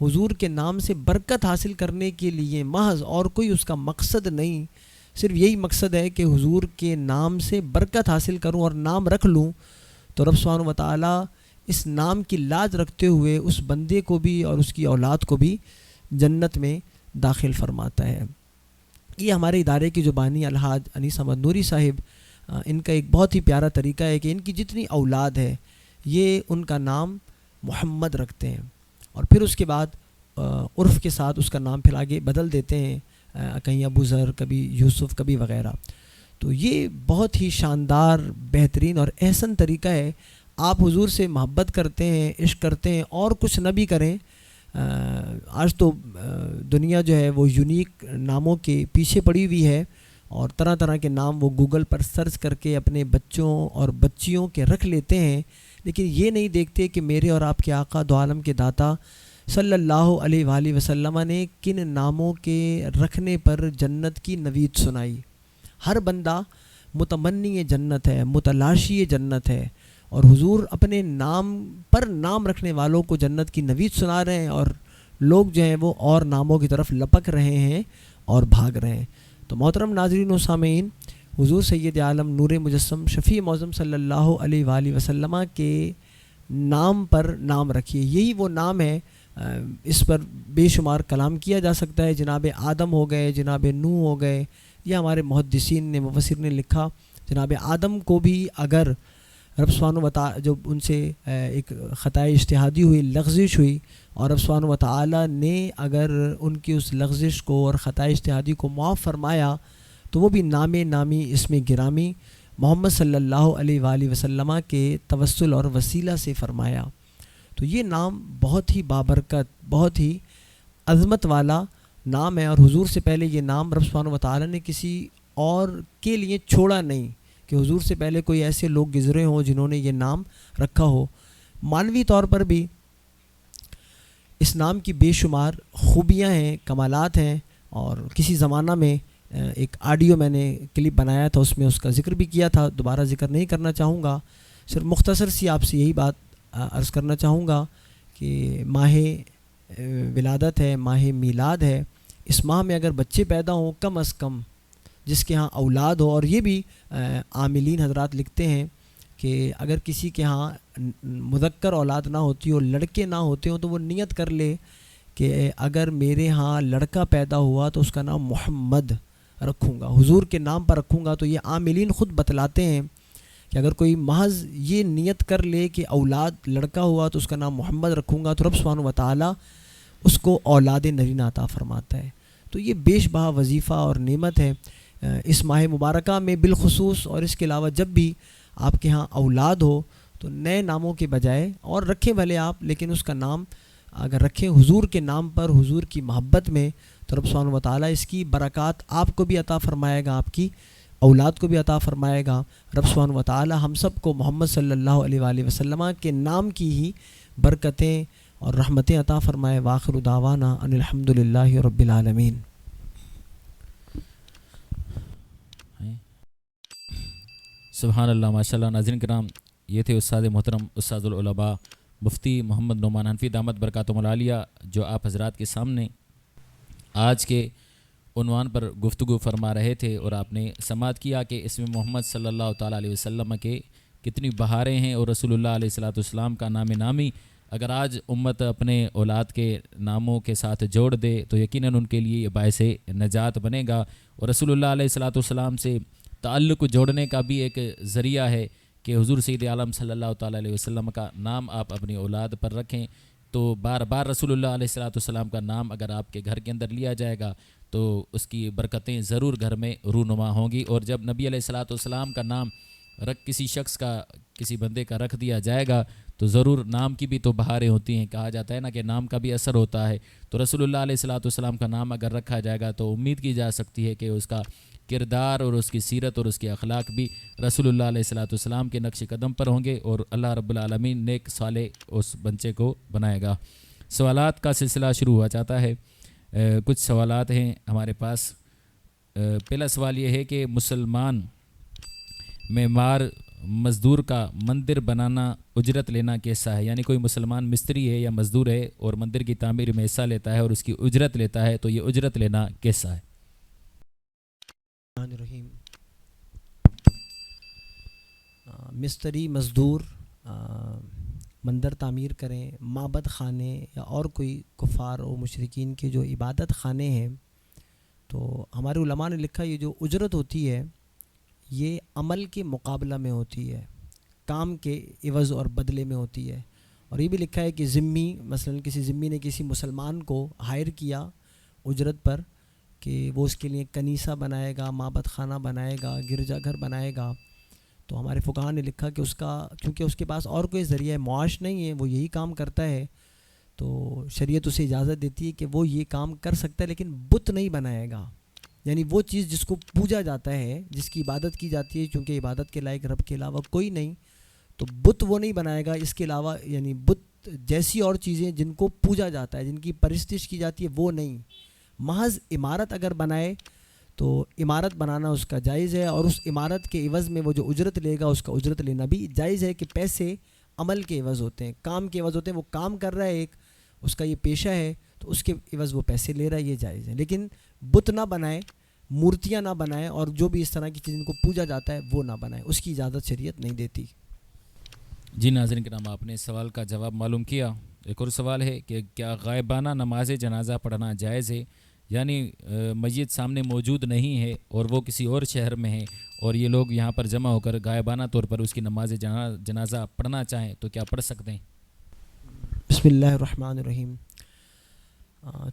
حضور کے نام سے برکت حاصل کرنے کے لیے محض اور کوئی اس کا مقصد نہیں، صرف یہی مقصد ہے کہ حضور کے نام سے برکت حاصل کروں اور نام رکھ لوں، تو رب سبحانہ و تعالیٰ اس نام کی لاج رکھتے ہوئے اس بندے کو بھی اور اس کی اولاد کو بھی جنت میں داخل فرماتا ہے۔ یہ ہمارے ادارے کی جو بانی الحاج انیس احمد نوری صاحب، ان کا ایک بہت ہی پیارا طریقہ ہے کہ ان کی جتنی اولاد ہے یہ ان کا نام محمد رکھتے ہیں، اور پھر اس کے بعد عرف کے ساتھ اس کا نام پھر آگے بدل دیتے ہیں، کہیں ابو ذر، کبھی یوسف، کبھی وغیرہ۔ تو یہ بہت ہی شاندار، بہترین اور احسن طریقہ ہے۔ آپ حضور سے محبت کرتے ہیں، عشق کرتے ہیں، اور کچھ نہ بھی کریں، آج تو دنیا جو ہے وہ یونیک ناموں کے پیچھے پڑی ہوئی ہے، اور طرح طرح کے نام وہ گوگل پر سرچ کر کے اپنے بچوں اور بچیوں کے رکھ لیتے ہیں، لیکن یہ نہیں دیکھتے کہ میرے اور آپ کے آقا دو عالم کے داتا صلی اللہ علیہ وآلہ وسلم نے کن ناموں کے رکھنے پر جنت کی نوید سنائی۔ ہر بندہ متمنی جنت ہے، متلاشی جنت ہے، اور حضور اپنے نام پر نام رکھنے والوں کو جنت کی نوید سنا رہے ہیں، اور لوگ جو ہیں وہ اور ناموں کی طرف لپک رہے ہیں اور بھاگ رہے ہیں۔ تو محترم ناظرین و سامعین، حضور سید عالم نور مجسم شفیع معظم صلی اللہ علیہ وآلہ وسلم کے نام پر نام رکھیے۔ یہی وہ نام ہے، اس پر بے شمار کلام کیا جا سکتا ہے۔ جناب آدم ہو گئے، جناب نوح ہو گئے، یہ ہمارے محدثین نے، مفسر نے لکھا۔ جناب آدم کو بھی اگر رب سبحانہ و تعالیٰ جب ان سے ایک خطائے اجتہادی ہوئی، لغزش ہوئی، اور رب سبحانہ و تعالیٰ نے اگر ان کی اس لغزش کو اور خطائے اجتہادی کو معاف فرمایا تو وہ بھی نامی اسم گرامی محمد صلی اللہ علیہ وآلہ وسلم کے توسل اور وسیلہ سے فرمایا۔ تو یہ نام بہت ہی بابرکت، بہت ہی عظمت والا نام ہے، اور حضور سے پہلے یہ نام رب سبحانہ و تعالیٰ نے کسی اور کے لیے چھوڑا نہیں کہ حضور سے پہلے کوئی ایسے لوگ گزرے ہوں جنہوں نے یہ نام رکھا ہو۔ معنوی طور پر بھی اس نام کی بے شمار خوبیاں ہیں، کمالات ہیں، اور کسی زمانہ میں ایک آڈیو میں نے کلپ بنایا تھا، اس میں اس کا ذکر بھی کیا تھا، دوبارہ ذکر نہیں کرنا چاہوں گا، صرف مختصر سی آپ سے یہی بات عرض کرنا چاہوں گا کہ ماہ ولادت ہے، ماہ میلاد ہے، اس ماہ میں اگر بچے پیدا ہوں کم از کم، جس کے ہاں اولاد ہو، اور یہ بھی عاملین حضرات لکھتے ہیں کہ اگر کسی کے ہاں مذکر اولاد نہ ہوتی ہو، لڑکے نہ ہوتے ہوں، تو وہ نیت کر لے کہ اگر میرے ہاں لڑکا پیدا ہوا تو اس کا نام محمد رکھوں گا، حضور کے نام پر رکھوں گا۔ تو یہ عاملین خود بتلاتے ہیں کہ اگر کوئی محض یہ نیت کر لے کہ اولاد لڑکا ہوا تو اس کا نام محمد رکھوں گا، تو رب سبحانہ و تعالیٰ اس کو اولاد نرینہ عطا فرماتا ہے۔ تو یہ بیش بہا وظیفہ اور نعمت ہے اس ماہ مبارکہ میں بالخصوص، اور اس کے علاوہ جب بھی آپ کے ہاں اولاد ہو تو نئے ناموں کے بجائے اور رکھیں بھلے آپ، لیکن اس کا نام اگر رکھیں حضور کے نام پر، حضور کی محبت میں، تو رب سبحانہ و تعالیٰ اس کی برکات آپ کو بھی عطا فرمائے گا، آپ کی اولاد کو بھی عطا فرمائے گا۔ رب سبحانہ و تعالیٰ ہم سب کو محمد صلی اللہ علیہ وآلہ وسلم کے نام کی ہی برکتیں اور رحمتیں عطا فرمائے۔ وآخر دعوانا ان الحمد للہ رب العالمین۔ سبحان اللہ، ماشاء اللہ۔ ناظرین کرام، یہ تھے استاد محترم استاد العلماء مفتی محمد نعمان حنفی دامت برکاتہم العالیہ، جو آپ حضرات کے سامنے آج کے عنوان پر گفتگو فرما رہے تھے، اور آپ نے سماعت کیا کہ اس میں محمد صلی اللہ تعالیٰ علیہ وسلم کے کتنی بہاریں ہیں، اور رسول اللہ علیہ السلام کا نام نامی اگر آج امت اپنے اولاد کے ناموں کے ساتھ جوڑ دے تو یقیناً ان کے لیے یہ باعث نجات بنے گا، اور رسول اللہ علیہ السلام سے تعلق جوڑنے کا بھی ایک ذریعہ ہے کہ حضور سید عالم صلی اللہ تعالیٰ علیہ وسلم کا نام آپ اپنی اولاد پر رکھیں، تو بار بار رسول اللہ علیہ السلام کا نام اگر آپ کے گھر کے اندر لیا جائے گا تو اس کی برکتیں ضرور گھر میں رونما ہوں گی۔ اور جب نبی علیہ السلام کا نام کسی شخص کا، کسی بندے کا رکھ دیا جائے گا تو ضرور نام کی بھی تو بہاریں ہوتی ہیں، کہا جاتا ہے نا کہ نام کا بھی اثر ہوتا ہے۔ تو رسول اللہ علیہ السلام کا نام اگر رکھا جائے گا تو امید کی جا سکتی ہے کہ اس کا کردار اور اس کی سیرت اور اس کے اخلاق بھی رسول اللہ علیہ السلام کے نقش قدم پر ہوں گے، اور اللہ رب العالمین نیک صالح اس بچے کو بنائے گا۔ سوالات کا سلسلہ شروع ہوا چاہتا ہے۔ کچھ سوالات ہیں ہمارے پاس۔ پہلا سوال یہ ہے کہ مسلمان معمار مزدور کا مندر بنانا اجرت لینا کیسا ہے؟ یعنی کوئی مسلمان مستری ہے یا مزدور ہے اور مندر کی تعمیر میں حصہ لیتا ہے اور اس کی اجرت لیتا ہے، تو یہ اجرت لینا کیسا ہے؟ الرحیم، مستری مزدور مندر تعمیر کریں، معبد خانے یا اور کوئی کفار و مشرکین کے جو عبادت خانے ہیں، تو ہمارے علماء نے لکھا یہ جو اجرت ہوتی ہے یہ عمل کے مقابلہ میں ہوتی ہے، کام کے عوض اور بدلے میں ہوتی ہے۔ اور یہ بھی لکھا ہے کہ ذمی، مثلا کسی ذمی نے کسی مسلمان کو ہائر کیا اجرت پر کہ وہ اس کے لیے کنیسہ بنائے گا، معبد خانہ بنائے گا، گرجا گھر بنائے گا، تو ہمارے فقہاء نے لکھا کہ اس کا، کیونکہ اس کے پاس اور کوئی ذریعہ معاش نہیں ہے، وہ یہی کام کرتا ہے، تو شریعت اسے اجازت دیتی ہے کہ وہ یہ کام کر سکتا ہے، لیکن بت نہیں بنائے گا۔ یعنی وہ چیز جس کو پوجا جاتا ہے، جس کی عبادت کی جاتی ہے، چونکہ عبادت کے لائق رب کے علاوہ کوئی نہیں، تو بت وہ نہیں بنائے گا۔ اس کے علاوہ یعنی بت جیسی اور چیزیں جن کو پوجا جاتا ہے، جن کی پرستش کی جاتی ہے، وہ نہیں۔ محض عمارت اگر بنائے تو عمارت بنانا اس کا جائز ہے، اور اس عمارت کے عوض میں وہ جو اجرت لے گا اس کا اجرت لینا بھی جائز ہے، کہ پیسے عمل کے عوض ہوتے ہیں، کام کے عوض ہوتے ہیں۔ وہ کام کر رہا ہے، ایک اس کا یہ پیشہ ہے، تو اس کے عوض وہ پیسے لے رہا ہے، یہ جائز ہے۔ لیکن بت نہ بنائے، مورتیاں نہ بنائے، اور جو بھی اس طرح کی چیز جن کو پوجا جاتا ہے وہ نہ بنائے، اس کی اجازت شریعت نہیں دیتی۔ جی ناظرین کرام، آپ نے سوال کا جواب معلوم کیا۔ ایک اور سوال ہے کہ کیا غائبانہ نماز جنازہ پڑھنا جائز ہے؟ یعنی میت سامنے موجود نہیں ہے اور وہ کسی اور شہر میں ہے، اور یہ لوگ یہاں پر جمع ہو کر غائبانہ طور پر اس کی نماز جنازہ پڑھنا چاہیں تو کیا پڑھ سکتے ہیں؟ بسم اللہ الرحمن الرحیم۔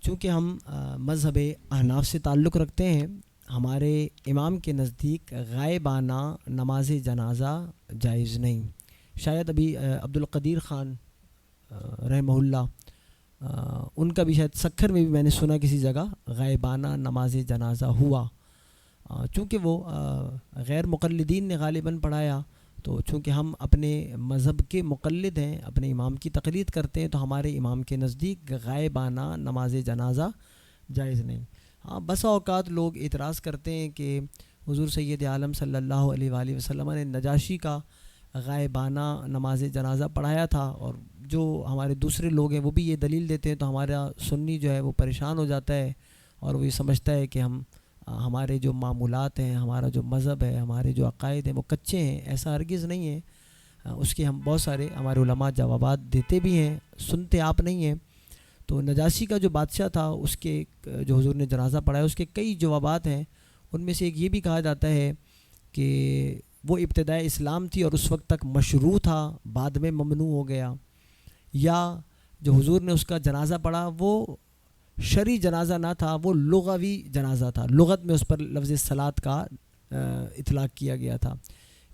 چونکہ ہم مذہب احناف سے تعلق رکھتے ہیں، ہمارے امام کے نزدیک غائبانہ نماز جنازہ جائز نہیں۔ شاید ابھی عبد القدیر خان رحمہ اللہ، ان کا بھی شاید سکھر میں بھی میں نے سنا کسی جگہ غائبانہ نماز جنازہ ہوا، چونکہ وہ غیر مقلدین نے غالباً پڑھایا، تو چونکہ ہم اپنے مذہب کے مقلد ہیں، اپنے امام کی تقلید کرتے ہیں، تو ہمارے امام کے نزدیک غائبانہ نماز جنازہ جائز نہیں۔ ہاں، بسا اوقات لوگ اعتراض کرتے ہیں کہ حضور سید عالم صلی اللہ علیہ وآلہ وسلم نے نجاشی کا غائبانہ نماز جنازہ پڑھایا تھا، اور جو ہمارے دوسرے لوگ ہیں وہ بھی یہ دلیل دیتے ہیں، تو ہمارا سنی جو ہے وہ پریشان ہو جاتا ہے، اور وہ یہ سمجھتا ہے کہ ہمارے جو معمولات ہیں، ہمارا جو مذہب ہے، ہمارے جو عقائد ہیں وہ کچے ہیں۔ ایسا ہرگز نہیں ہے۔ اس کے ہم بہت سارے ہمارے علماء جوابات دیتے بھی ہیں، سنتے آپ نہیں ہیں۔ تو نجاشی کا جو بادشاہ تھا، اس کے جو حضور نے جنازہ پڑھایا، اس کے کئی جوابات ہیں۔ ان میں سے ایک یہ بھی کہا جاتا ہے کہ وہ ابتدائے اسلام تھی اور اس وقت تک مشروع تھا، بعد میں ممنوع ہو گیا، یا جو حضور نے اس کا جنازہ پڑھا وہ شرعی جنازہ نہ تھا، وہ لغوی جنازہ تھا، لغت میں اس پر لفظ صلاۃ کا اطلاق کیا گیا تھا،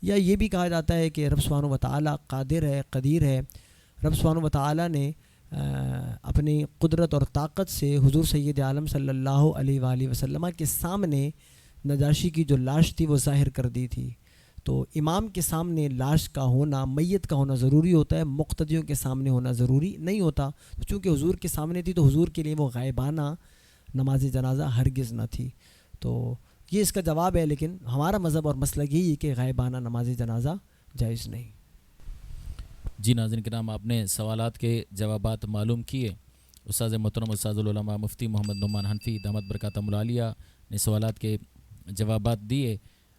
یا یہ بھی کہا جاتا ہے کہ رب سبحانہ و تعالیٰ قادر ہے، قدیر ہے. رب سبحانہ و تعالیٰ نے اپنی قدرت اور طاقت سے حضور سید عالم صلی اللہ علیہ وآلہ وسلم کے سامنے نجاشی کی جو لاش تھی وہ ظاہر کر دی تھی. تو امام کے سامنے لاش کا ہونا، میت کا ہونا ضروری ہوتا ہے، مقتدیوں کے سامنے ہونا ضروری نہیں ہوتا. چونکہ حضور کے سامنے تھی تو حضور کے لیے وہ غائبانہ نماز جنازہ ہرگز نہ تھی. تو یہ اس کا جواب ہے، لیکن ہمارا مذہب اور مسلک یہی ہے کہ غائبانہ نماز جنازہ جائز نہیں. جی ناظرین کرام، آپ نے سوالات کے جوابات معلوم کیے. استاذ محترم استاذ العلماء مفتی محمد نعمان حنفی دامت برکاتہم العالیہ نے سوالات کے جوابات دیے.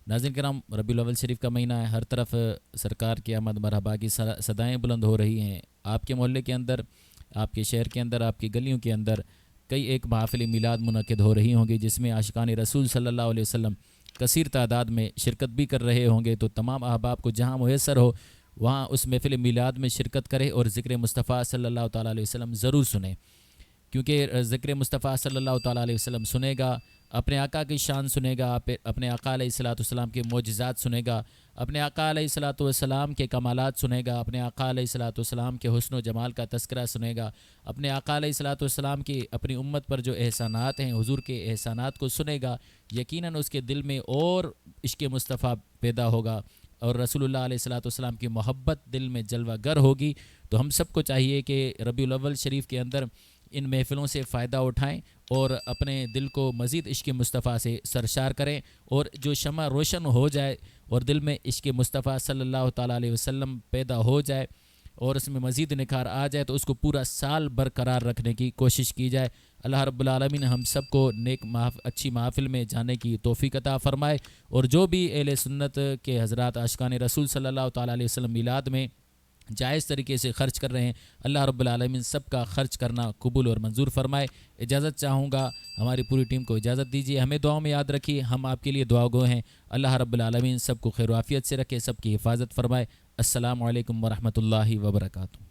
ناظرین کرام، ربیع الاول شریف کا مہینہ ہے، ہر طرف سرکار کی آمد مرحبا کی صدائیں بلند ہو رہی ہیں. آپ کے محلے کے اندر، آپ کے شہر کے اندر، آپ کی گلیوں کے اندر کئی ایک محافل میلاد منعقد ہو رہی ہوں گی، جس میں عاشقان رسول صلی اللہ علیہ وسلم کثیر تعداد میں شرکت بھی کر رہے ہوں گے. تو تمام احباب کو جہاں میسر ہو وہاں اس محفل میلاد میں شرکت کرے اور ذکر مصطفیٰ صلی اللہ تعالیٰ علیہ وسلم ضرور سنیں، کیونکہ ذکر مصطفیٰ صلی اللہ تعالیٰ علیہ وسلم سنے گا، اپنے آقا کی شان سنے گا، اپنے آقا علیہ الصلوۃ والسلام کے معجزات سنے گا، اپنے آقا علیہ الصلوۃ والسلام کے کمالات سنے گا، اپنے آقا علیہ الصلوۃ والسلام کے حسن و جمال کا تذکرہ سنے گا، اپنے آقا علیہ الصلوۃ والسلام کی اپنی امت پر جو احسانات ہیں، حضور کے احسانات کو سنے گا. یقیناً اس کے دل میں اور عشق مصطفیٰ پیدا ہوگا اور رسول اللہ علیہ الصلوۃ والسلام کی محبت دل میں جلوہ گر ہوگی. تو ہم سب کو چاہیے کہ ربیع الاول شریف کے اندر ان محفلوں سے فائدہ اٹھائیں اور اپنے دل کو مزید عشق مصطفیٰ سے سرشار کریں، اور جو شمع روشن ہو جائے اور دل میں عشق مصطفیٰ صلی اللہ تعالیٰ علیہ وسلم پیدا ہو جائے اور اس میں مزید نکھار آ جائے تو اس کو پورا سال برقرار رکھنے کی کوشش کی جائے. اللہ رب العالمین ہم سب کو نیک اچھی محافل میں جانے کی توفیق عطا فرمائے، اور جو بھی اہل سنت کے حضرات عاشقان رسول صلی اللہ تعالیٰ علیہ وسلم میلاد میں جائز طریقے سے خرچ کر رہے ہیں، اللہ رب العالمین سب کا خرچ کرنا قبول اور منظور فرمائے. اجازت چاہوں گا، ہماری پوری ٹیم کو اجازت دیجیے. ہمیں دعاؤں میں یاد رکھیے، ہم آپ کے لیے دعا گو ہیں. اللہ رب العالمین سب کو خیر و عافیت سے رکھے، سب کی حفاظت فرمائے. السلام علیکم ورحمۃ اللہ وبرکاتہ.